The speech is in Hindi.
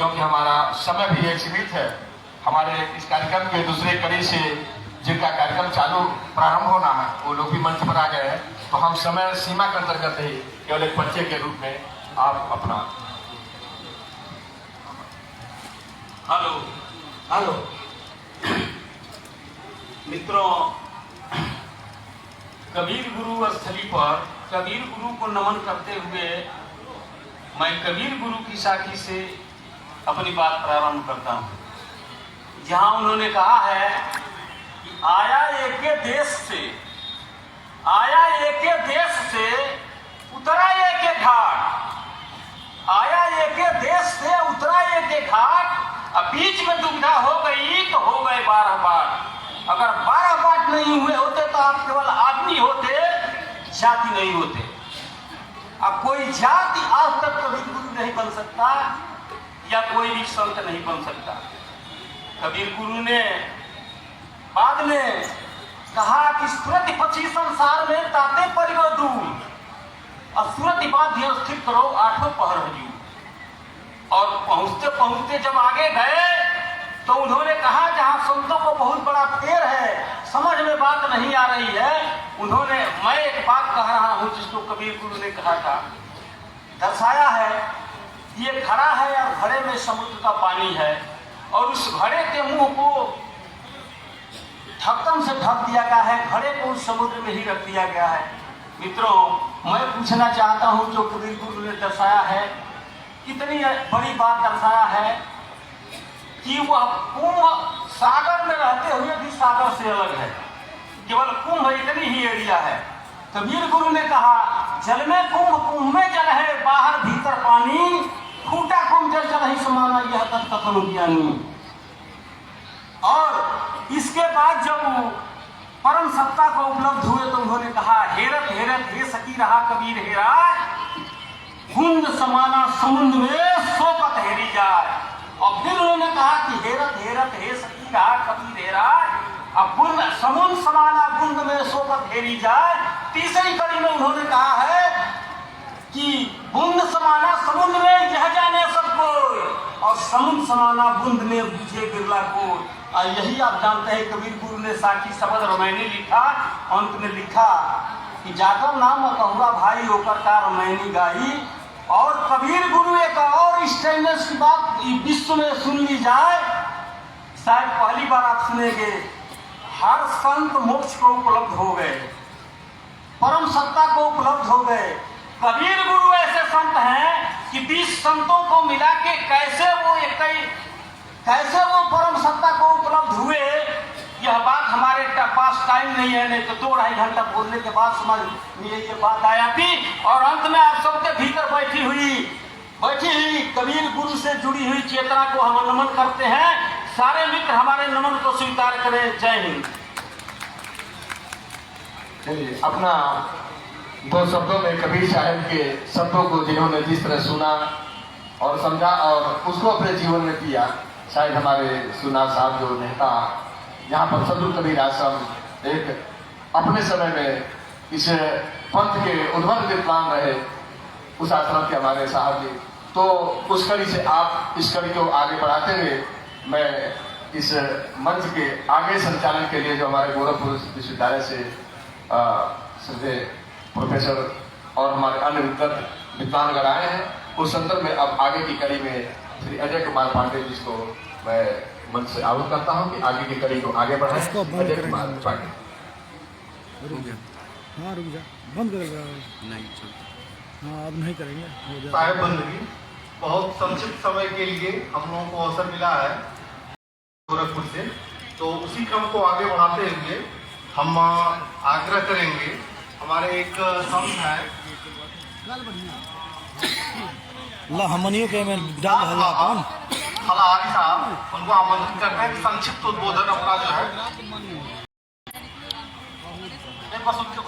क्योंकि हमारा समय भी एक सीमित है। हमारे इस कार्यक्रम के दूसरे कड़ी से जिनका कार्यक्रम प्रारंभ होना है वो लोग भी मंच पर आ गए हैं, तो हम समय सीमा के अंतर्गत ही केवल एक परिचय के रूप में आप अपना हेलो मित्रों, कबीर गुरु स्थली पर कबीर गुरु को नमन करते हुए मैं कबीर गुरु की साखी से अपनी बात प्रारंभ करता हूँ, जहाँ उन्होंने कहा है कि आया एक देश से उतरा एक घाट, आया एक देश से उतरा एक घाट, अब बीच में दुविधा हो गई तो हो गए 12 बाट। अगर 12 बाट नहीं हुए होते तो आप केवल आदमी होते, जाति नहीं होते। अब कोई जाति आज तक कबीर गुरु नहीं बन सकता या कोई भी संत नहीं बन सकता। कबीर गुरु ने बाद में कहा कि सुरति पक्षी संसार में ताते परिगो दूर, असुरति बाध्य स्थित करो 8 पहर हजू। और पहुंचते पहुंचते जब आगे गए तो उन्होंने कहा जहां संतों को बहुत बड़ा फेर है, समझ में बात नहीं आ रही है, मैं एक बात कह रहा हूं जिसको कबीर गुरु ने कहा था, दर्शाया है। ये घड़ा है और घड़े में समुद्र का पानी है और उस घड़े के मुंह को ढक्कन से ढक दिया गया है, घड़े को उस समुद्र में ही रख दिया गया है। मित्रों, मैं पूछना चाहता हूं जो कबीर गुरु ने दर्शाया है, कितनी बड़ी बात दर्शाया है कि वह कुंभ सागर में रहते हुए भी सागर से अलग है। केवल कुंभ इतनी ही एरिया है। कबीर गुरु ने कहा जल में कुंभ, कुंभ में जल है, बाहर भीतर पानी, फूटा कुंभ जल जल ही समाना, यह कथन ज्ञानी। और इसके बाद जब परम सत्ता को उपलब्ध हुए तो उन्होंने कहा हेरत हेरत हे सकी रहा कबीर हेरा, बूंद समाना समुद्र में सोपत हेरी जाए। और फिर उन्होंने कहा कि हेरत हेरत हे सकी रहा कबीर हेरा, अब बूंद समुद्र समाना बूंद में सोपत हेरी जाए। तीसरी कड़ी में उन्होंने कहा है कि बूंद समाना समुद्र में यह जाने सब कोई, और समुद्र समाना बूंद में बुझे बिरला को। और यही आप जानते हैं कबीर गुरु ने साखी शब्द रमैनी लिखा, अंत में लिखा कि जाकर नाम कहुआ भाई होकर का रमैनी गाई। और कबीर गुरु एक और स्टेनलेस की बात विश्व में सुन ली जाए, शायद पहली बार आप सुनेंगे, हर संत मोक्ष को उपलब्ध हो गए, परम सत्ता को उपलब्ध हो गए। कबीर गुरु ऐसे संत हैं कि 20 संतों को मिला के कैसे वो परम सत्ता को उपलब्ध हुए, यह बात हमारे पास टाइम नहीं है, नहीं तो 2-2.5 घंटा बोलने के बाद समझ में ये बात आया थी। और अंत में आप सबके भीतर बैठी हुई कबीर गुरु से जुड़ी हुई चेतना को हम नमन करते हैं। सारे मित्र हमारे नमन को स्वीकार करें। जय हिंद। चलिए, अपना 2 शब्दों में कबीर साहब के शब्दों को जिन्होंने जिस तरह सुना और समझा और उसको अपने जीवन में किया, शायद हमारे सुना साहब जो नेता यहाँ पर सदगुरु कबीर आश्रम एक अपने समय में इस पंथ के उद्भव के प्लान रहे, उस आश्रम के हमारे साहब जी, तो उस कड़ी से आप इस कड़ी को आगे बढ़ाते हुए मैं इस मंच के आगे संचालन के लिए जो हमारे गोरखपुर विश्वविद्यालय से श्रद्धेय प्रोफेसर और हमारे अन्य विद्वानगण आए हैं, उस संदर्भ में अब आगे की कड़ी में श्री अजय कुमार पांडे जी को मैं मंच से आह्वान करता हूं कि आगे की कड़ी को आगे बढ़ाएं। अजय कुमार पांडे। रुक जा, बंद कर नहीं चलता। हाँ, अब नहीं करेंगे। साहेब बंदगी बहुत संक्षिप्त समय के लिए हम लोगों को अवसर मिला है गोरखपुर से, तो उसी क्रम को आगे बढ़ाते हुए हम आग्रह करेंगे, हमारे एक संत है हमनियों के में डाल फलाहारी साहब, उनको आमंत्रित करते हैं कि संक्षिप्त उद्बोधन अपना जो है बस उनके